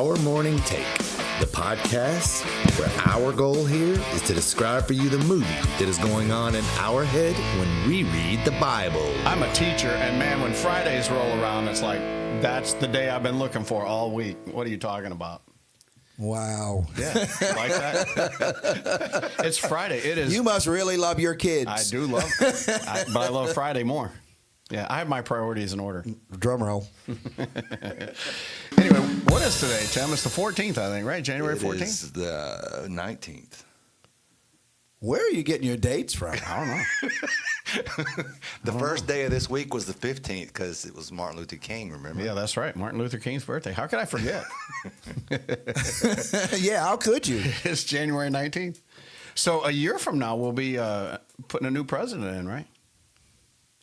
Our Morning Take, the podcast where our goal here is to describe for you the movie that is going on in our head when we read the Bible. I'm a teacher, and man, when Fridays roll around, it's like, that's the day I've been looking for all week. What are you talking about? Wow. Yeah, like that. It's Friday. It is. You must really love your kids. I do love but I love Friday more. Yeah, I have my priorities in order. Drum roll. Anyway, what is today, Tim? It's the 14th, I think, right? January 14th? It is the 19th. Where are you getting your dates from? I don't know. The first day of this week was the 15th because it was Martin Luther King, remember? Yeah, that's right. Martin Luther King's birthday. How could I forget? Yeah, how could you? It's January 19th. So a year from now, we'll be putting a new president in, right?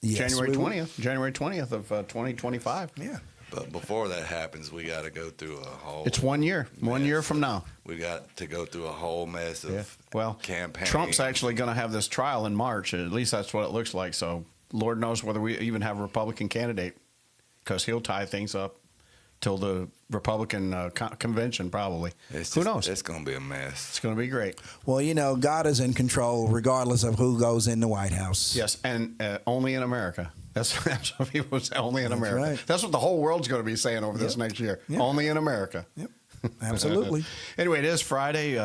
Yes, January we will. 20th. January 20th of 2025. Yeah. But before that happens, we got to go through a whole... It's 1 year. 1 year from now. We got to go through a whole mess of Yeah. Well, campaign. Trump's actually going to have this trial in March. At least that's what it looks like. So Lord knows whether we even have a Republican candidate, because he'll tie things up till the Republican convention probably. Who knows? It's going to be a mess. It's going to be great. Well, you know, God is in control regardless of who goes in the White House. Yes, and only in America. That's what people say, only in America. right. That's what the whole world's going to be saying over this next year. Yep. Only in America. Yep. Absolutely. Anyway, it is Friday.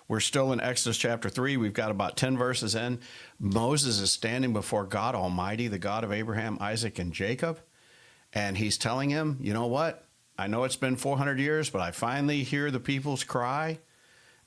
We're still in Exodus chapter 3. We've got about 10 verses in. Moses is standing before God Almighty, the God of Abraham, Isaac, and Jacob. And he's telling him, you know what? I know it's been 400 years, but I finally hear the people's cry.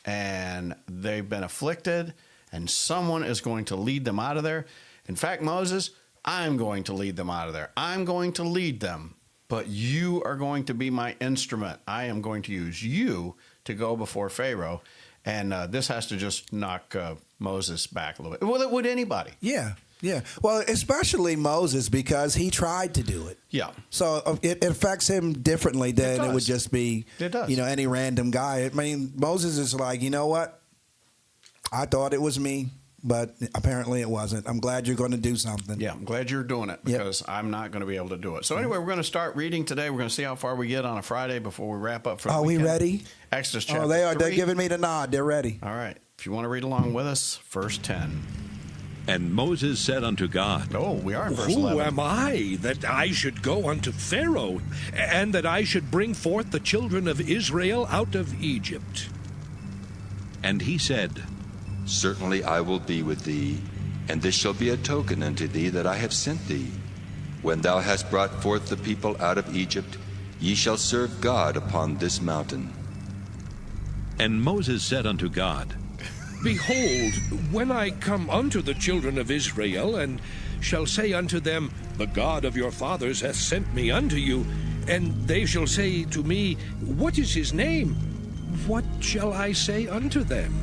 And they've been afflicted. And someone is going to lead them out of there. In fact, Moses, I'm going to lead them out of there. I'm going to lead them. But you are going to be my instrument. I am going to use you to go before Pharaoh. And this has to just knock Moses back a little bit. Well, it would anybody. Yeah. Yeah. Well, especially Moses, because he tried to do it. Yeah. So it affects him differently than it would just be, It does. you know, any random guy. I mean, Moses is like, you know what? I thought it was me, but apparently it wasn't. I'm glad you're going to do something. Yeah, I'm glad you're doing it, because I'm not going to be able to do it. So anyway, we're going to start reading today. We're going to see how far we get on a Friday before we wrap up for the Are we weekend. ready? Exodus chapter Oh, they are. 3. They're giving me the nod. They're ready. All right. If you want to read along with us, verse 10. And Moses said unto God, Oh, we are in verse Who 11. am I that I should go unto Pharaoh, and that I should bring forth the children of Israel out of Egypt? and he said, Certainly I will be with thee, and this shall be a token unto thee that I have sent thee. When thou hast brought forth the people out of Egypt, ye shall serve God upon this mountain. And Moses said unto God, Behold, when I come unto the children of Israel, and shall say unto them, The God of your fathers hath sent me unto you, and they shall say to me, What is his name? What shall I say unto them?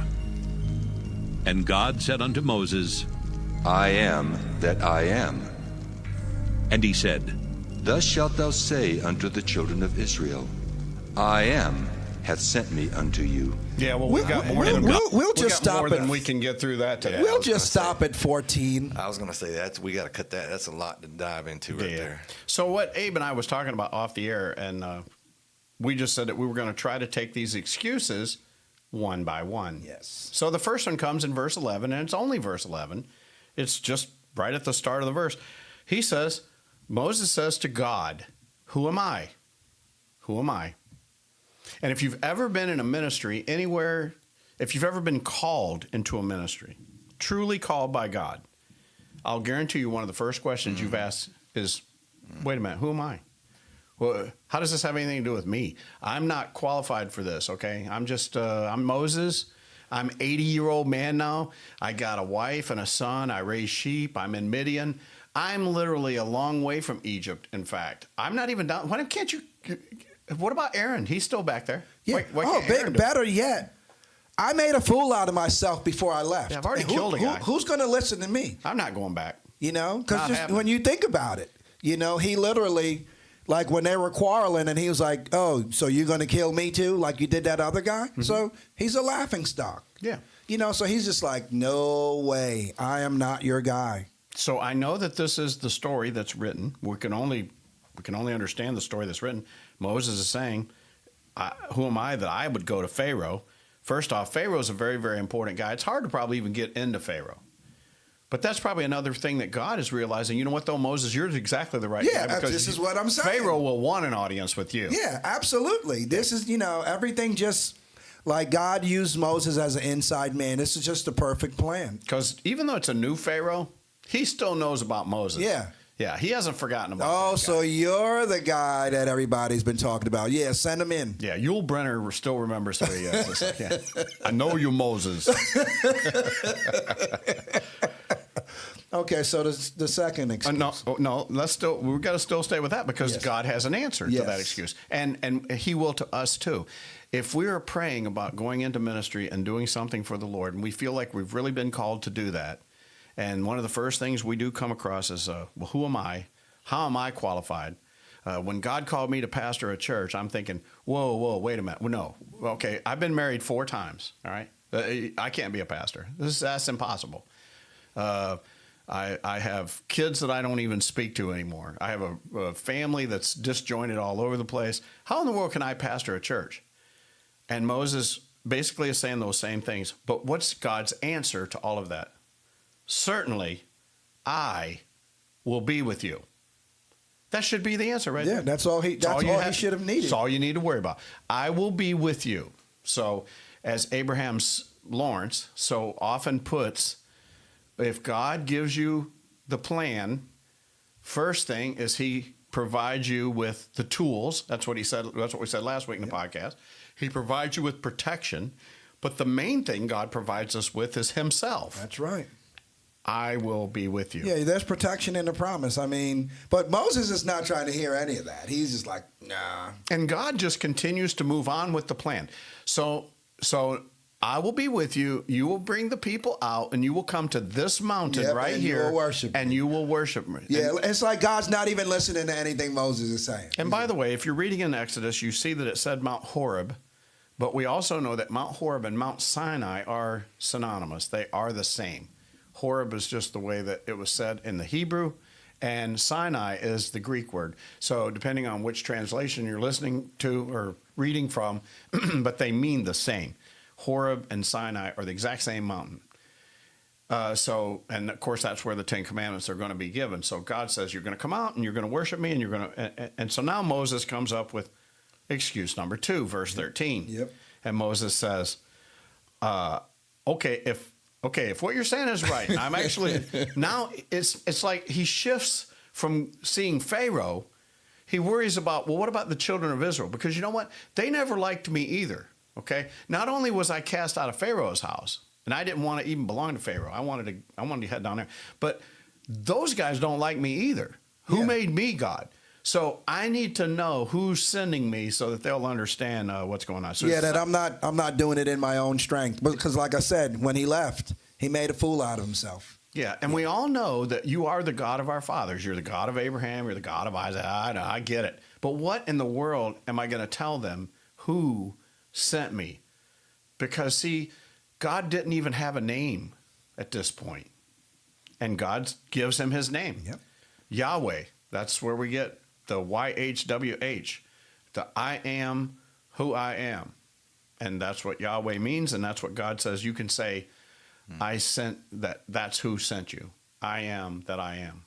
And God said unto Moses, I am that I am. and he said, Thus shalt thou say unto the children of Israel, I am hath sent me unto you. Yeah, well, we've got more than we'll just got more stop than it. we can get through that today. We'll was gonna just stop at 14. I was going to say we got to cut that. That's a lot to dive into right there. So what Abe and I was talking about off the air, and we just said that we were going to try to take these excuses one by one. Yes. So the first one comes in verse 11, and it's only verse 11. It's just right at the start of the verse. He says, Moses says to God, Who am I? Who am I? And if you've ever been in a ministry anywhere, if you've ever been called into a ministry, truly called by God, I'll guarantee you one of the first questions you've asked is, wait a minute, who am I? Well, how does this have anything to do with me? I'm not qualified for this, okay? I'm just, I'm Moses. I'm 80-year-old man now. I got a wife and a son. I raise sheep. I'm in Midian. I'm literally a long way from Egypt, in fact. I'm not even down. Why can't you? What about Aaron? He's still back there. Yeah. What can't Aaron do? Better yet, I made a fool out of myself before I left. Yeah, I've already killed a guy. Who's going to listen to me? I'm not going back. You know, Not because happening. when you think about it, you know, he literally, like when they were quarreling and he was like, oh, so you're going to kill me too, like you did that other guy? Mm-hmm. So he's a laughing stock. Yeah. You know, so he's just like, no way, I am not your guy. So I know that this is the story that's written. We can only understand the story that's written. Moses is saying, who am I that I would go to Pharaoh? First off, Pharaoh's a very, very important guy. It's hard to probably even get into Pharaoh. But that's probably another thing that God is realizing. You know what, though, Moses, you're exactly the right guy. Because this is what I'm saying. Pharaoh will want an audience with you. Yeah, absolutely. This is, everything just like God used Moses as an inside man. This is just the perfect plan. Because even though it's a new Pharaoh, he still knows about Moses. Yeah. Yeah, he hasn't forgotten about that guy. So you're the guy that everybody's been talking about. Yeah, send him in. Yeah, Yul Brenner still remembers who he is. It's like, yeah, I know you, Moses. Okay, so the second excuse. No, we've got to still stay with that because Yes. God has an answer to Yes. that excuse. And he will to us too. If we are praying about going into ministry and doing something for the Lord, and we feel like we've really been called to do that, and one of the first things we do come across is, well, who am I? How am I qualified? When God called me to pastor a church, I'm thinking, whoa, wait a minute. Well, no. Okay, I've been married 4 times, all right? I can't be a pastor. That's impossible. I have kids that I don't even speak to anymore. I have a family that's disjointed all over the place. How in the world can I pastor a church? And Moses basically is saying those same things. But what's God's answer to all of that? Certainly, I will be with you. That should be the answer right there. That's all he should have needed. That's all you need to worry about. I will be with you. So, as Abraham Lawrence so often puts, if God gives you the plan, first thing is he provides you with the tools. That's what he said. That's what we said last week in the podcast. He provides you with protection. But the main thing God provides us with is himself. That's right. I will be with you. Yeah, there's protection in the promise. I mean, but Moses is not trying to hear any of that. He's just like, nah. And God just continues to move on with the plan. So I will be with you. You will bring the people out, and you will come to this mountain right here, you will worship and me. you will worship me. Yeah, it's like God's not even listening to anything Moses is saying. And by the way, if you're reading in Exodus, you see that it said Mount Horeb, but we also know that Mount Horeb and Mount Sinai are synonymous. They are the same. Horeb is just the way that it was said in the Hebrew, and Sinai is the Greek word. So depending on which translation you're listening to or reading from, but they mean the same. Horeb and Sinai are the exact same mountain. And of course, that's where the 10 Commandments are going to be given. So God says, you're going to come out and you're going to worship me, and you're going to. And so now Moses comes up with excuse number 2, verse 13. Yep. And Moses says, okay, if what you're saying is right, I'm actually now it's like he shifts from seeing Pharaoh. He worries about, well, what about the children of Israel? Because you know what? They never liked me either. Okay. Not only was I cast out of Pharaoh's house, and I didn't want to even belong to Pharaoh. I wanted to head down there. But those guys don't like me either. Who made me God? So I need to know who's sending me so that they'll understand what's going on. So that I'm not doing it in my own strength. Because like I said, when he left, he made a fool out of himself. Yeah, and we all know that you are the God of our fathers. You're the God of Abraham. You're the God of Isaac. I know, I get it. But what in the world am I going to tell them who sent me? Because, see, God didn't even have a name at this point. And God gives him his name. Yep. Yahweh. That's where we get the YHWH. The I am who I am. And that's what Yahweh means, and that's what God says. You can say, I sent that. That's who sent you. I am that I am.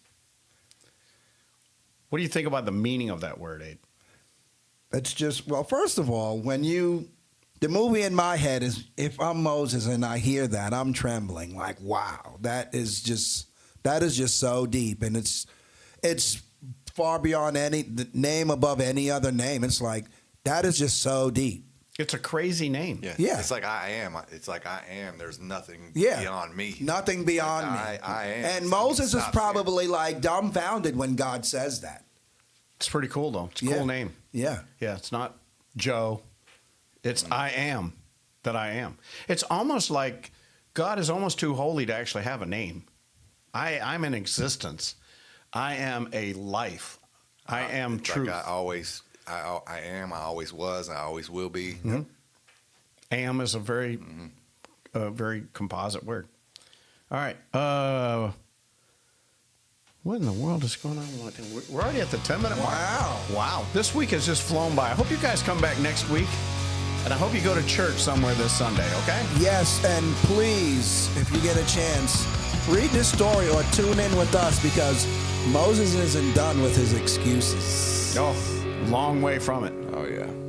What do you think about the meaning of that word, Abe? It's just, well, first of all, the movie in my head is, if I'm Moses and I hear that, I'm trembling. Like, wow, that is just so deep, and it's far beyond the name above any other name. It's like, that is just so deep. It's a crazy name. Yeah. It's like I am. It's like I am. There's nothing Yeah. beyond me. Nothing beyond me. I am. And It's Moses like, is stop probably like dumbfounded when God says that. It's pretty cool, though. It's a Yeah. cool name. Yeah. Yeah, it's not Joe. It's I am that I am. It's almost like God is almost too holy to actually have a name. I'm in existence. I am a life. I am It's truth. Like I am. I always was. I always will be. Mm-hmm. Am is a very, very composite word. All right. What in the world is going on? We're already at the 10-minute mark. Wow. Wow. This week has just flown by. I hope you guys come back next week. And I hope you go to church somewhere this Sunday, okay? Yes, and please, if you get a chance, read this story or tune in with us because Moses isn't done with his excuses. Oh, long way from it. Oh, yeah.